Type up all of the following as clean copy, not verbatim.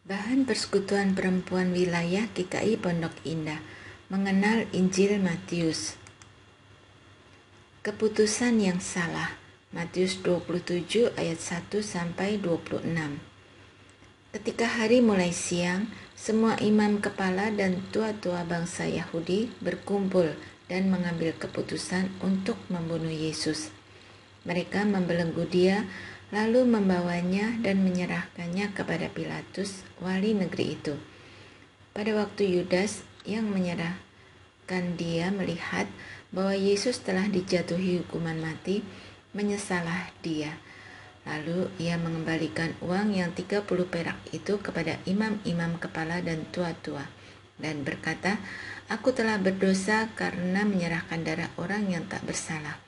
Bahan Persekutuan Perempuan Wilayah GKI Pondok Indah mengenal Injil Matius. Keputusan yang salah. Matius 27 ayat 1 sampai 26. Ketika hari mulai siang, semua imam kepala dan tua-tua bangsa Yahudi berkumpul dan mengambil keputusan untuk membunuh Yesus. Mereka membelenggu dia, lalu membawanya dan menyerahkannya kepada Pilatus, wali negeri itu. Pada waktu Yudas yang menyerahkan dia melihat bahwa Yesus telah dijatuhi hukuman mati, menyesalah dia. Lalu ia mengembalikan uang yang 30 perak itu kepada imam-imam kepala dan tua-tua, dan berkata, "Aku telah berdosa karena menyerahkan darah orang yang tak bersalah."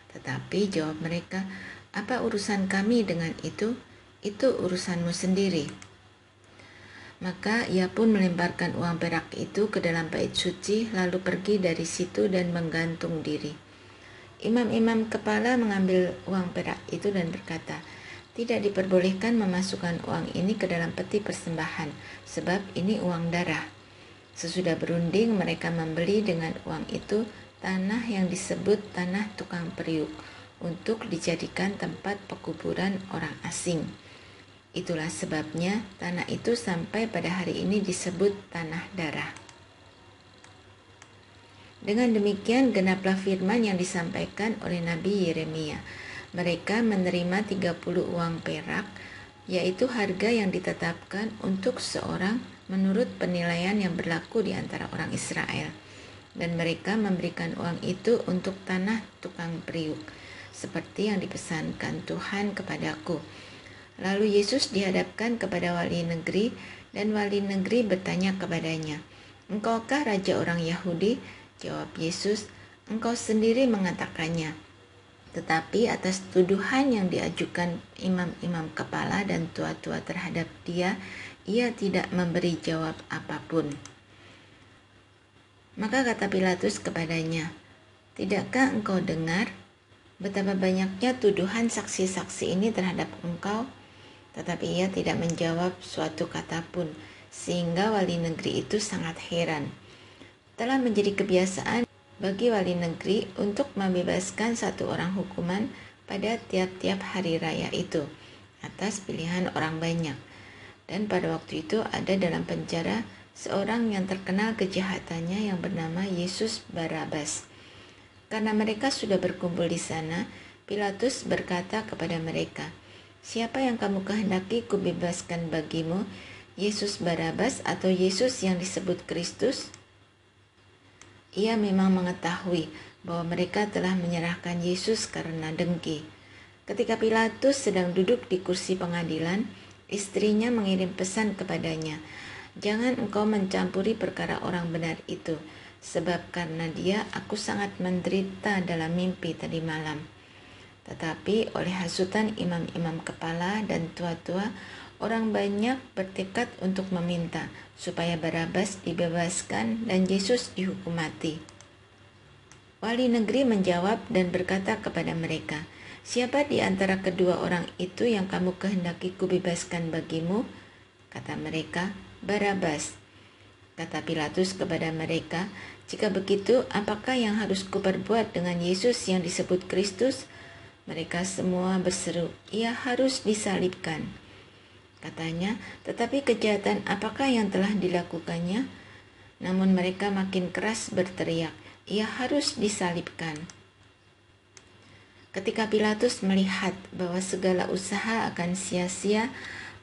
Tetapi jawab mereka, "Apa urusan kami dengan itu? Itu urusanmu sendiri." Maka ia pun melemparkan uang perak itu ke dalam bait suci, lalu pergi dari situ dan menggantung diri. Imam-imam kepala mengambil uang perak itu dan berkata, "Tidak diperbolehkan memasukkan uang ini ke dalam peti persembahan, sebab ini uang darah." Sesudah berunding, mereka membeli dengan uang itu tanah yang disebut tanah tukang periuk untuk dijadikan tempat pekuburan orang asing. Itulah sebabnya tanah itu sampai pada hari ini disebut tanah darah. Dengan demikian genaplah firman yang disampaikan oleh Nabi Yeremia. Mereka menerima 30 uang perak, yaitu harga yang ditetapkan untuk seorang menurut penilaian yang berlaku di antara orang Israel. Dan mereka memberikan uang itu untuk tanah tukang periuk, seperti yang dipesankan Tuhan kepadaku. Lalu Yesus dihadapkan kepada wali negeri, dan wali negeri bertanya kepadanya, "Engkaukah raja orang Yahudi?" Jawab Yesus, "Engkau sendiri mengatakannya." Tetapi atas tuduhan yang diajukan imam-imam kepala dan tua-tua terhadap dia, ia tidak memberi jawab apapun. Maka kata Pilatus kepadanya, "Tidakkah engkau dengar betapa banyaknya tuduhan saksi-saksi ini terhadap engkau?" Tetapi ia tidak menjawab suatu kata pun, sehingga wali negeri itu sangat heran. Telah menjadi kebiasaan bagi wali negeri untuk membebaskan satu orang hukuman pada tiap-tiap hari raya itu, atas pilihan orang banyak. Dan pada waktu itu ada dalam penjara seorang yang terkenal kejahatannya yang bernama Yesus Barabas. Karena mereka sudah berkumpul di sana, Pilatus berkata kepada mereka, "Siapa yang kamu kehendaki kubebaskan bagimu, Yesus Barabas atau Yesus yang disebut Kristus?" Ia memang mengetahui bahwa mereka telah menyerahkan Yesus karena dengki. Ketika Pilatus sedang duduk di kursi pengadilan, istrinya mengirim pesan kepadanya, "Jangan engkau mencampuri perkara orang benar itu, sebab karena dia aku sangat menderita dalam mimpi tadi malam." Tetapi oleh hasutan imam-imam kepala dan tua-tua, orang banyak bertekad untuk meminta supaya Barabas dibebaskan dan Yesus dihukum mati. Wali negeri menjawab dan berkata kepada mereka, "Siapa di antara kedua orang itu yang kamu kehendaki kubebaskan bagimu?" Kata mereka, "Barabas." Kata Pilatus kepada mereka, "Jika begitu, apakah yang harus kuperbuat dengan Yesus yang disebut Kristus?" Mereka semua berseru, "Ia harus disalibkan." Katanya, "Tetapi kejahatan apakah yang telah dilakukannya?" Namun mereka makin keras berteriak, "Ia harus disalibkan." Ketika Pilatus melihat bahwa segala usaha akan sia-sia,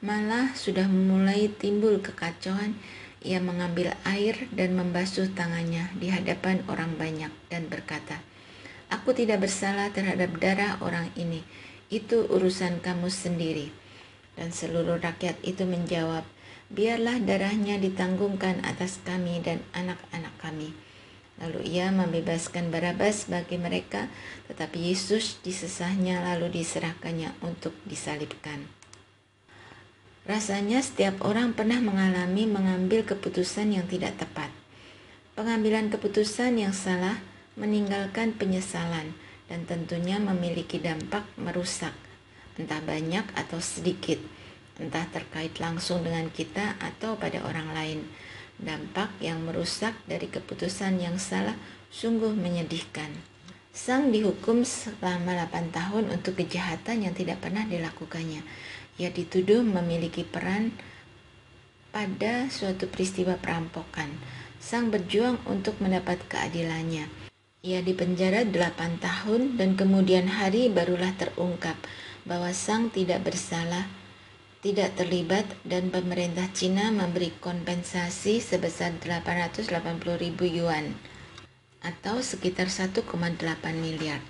malah sudah mulai timbul kekacauan, ia mengambil air dan membasuh tangannya di hadapan orang banyak dan berkata, "Aku tidak bersalah terhadap darah orang ini, itu urusan kamu sendiri." Dan seluruh rakyat itu menjawab, "Biarlah darahnya ditanggungkan atas kami dan anak-anak kami." Lalu ia membebaskan Barabas bagi mereka, tetapi Yesus disesahnya lalu diserahkannya untuk disalibkan. Rasanya setiap orang pernah mengalami mengambil keputusan yang tidak tepat. Pengambilan keputusan yang salah meninggalkan penyesalan dan tentunya memiliki dampak merusak, entah banyak atau sedikit. entah terkait langsung dengan kita atau pada orang lain. Dampak yang merusak dari keputusan yang salah sungguh menyedihkan. Sang dihukum selama 8 tahun untuk kejahatan yang tidak pernah dilakukannya. Ia dituduh memiliki peran pada suatu peristiwa perampokan. Sang berjuang untuk mendapat keadilannya. Ia dipenjara 8 tahun dan kemudian hari barulah terungkap bahwa Sang tidak bersalah, tidak terlibat, dan pemerintah Cina memberi kompensasi sebesar 880.000 yuan atau sekitar 1,8 miliar.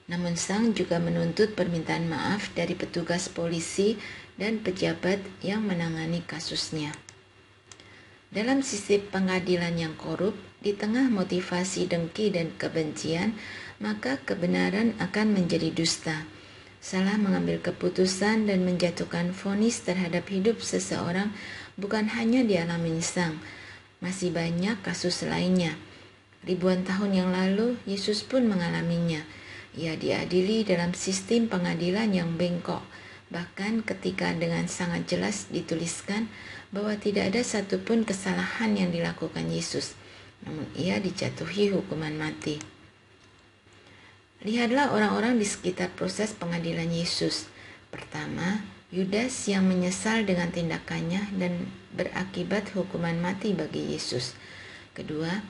Namun Sang juga menuntut permintaan maaf dari petugas polisi dan pejabat yang menangani kasusnya. Dalam sistem pengadilan yang korup, di tengah motivasi dengki dan kebencian, maka kebenaran akan menjadi dusta. Salah mengambil keputusan dan menjatuhkan vonis terhadap hidup seseorang bukan hanya dialami Sang, masih banyak kasus lainnya. Ribuan tahun yang lalu, Yesus pun mengalaminya. Ia diadili dalam sistem pengadilan yang bengkok, bahkan ketika dengan sangat jelas dituliskan bahwa tidak ada satupun kesalahan yang dilakukan Yesus, namun ia dijatuhi hukuman mati. Lihatlah orang-orang di sekitar proses pengadilan Yesus. Pertama, Yudas yang menyesal dengan tindakannya dan berakibat hukuman mati bagi Yesus. Kedua,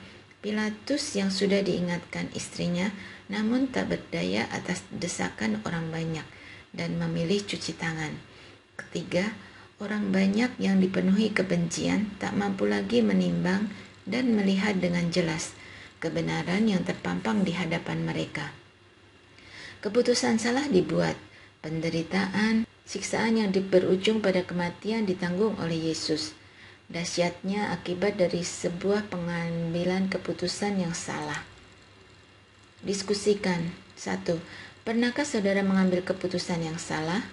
Pilatus yang sudah diingatkan istrinya namun tak berdaya atas desakan orang banyak dan memilih cuci tangan. Ketiga, orang banyak yang dipenuhi kebencian tak mampu lagi menimbang dan melihat dengan jelas kebenaran yang terpampang di hadapan mereka. Keputusan salah dibuat, penderitaan, siksaan yang berujung pada kematian ditanggung oleh Yesus. Dahsyatnya akibat dari sebuah pengambilan keputusan yang salah. Diskusikan. 1. Pernahkah saudara mengambil keputusan yang salah?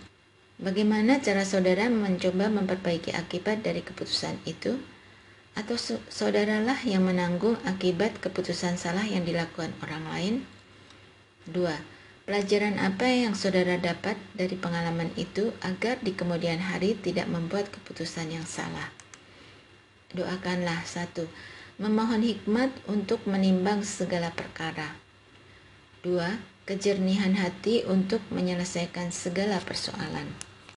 Bagaimana cara saudara mencoba memperbaiki akibat dari keputusan itu? Atau saudaralah yang menanggung akibat keputusan salah yang dilakukan orang lain? 2. Pelajaran apa yang saudara dapat dari pengalaman itu agar di kemudian hari tidak membuat keputusan yang salah? Doakanlah. 1. Memohon hikmat untuk menimbang segala perkara. 2. Kejernihan hati untuk menyelesaikan segala persoalan.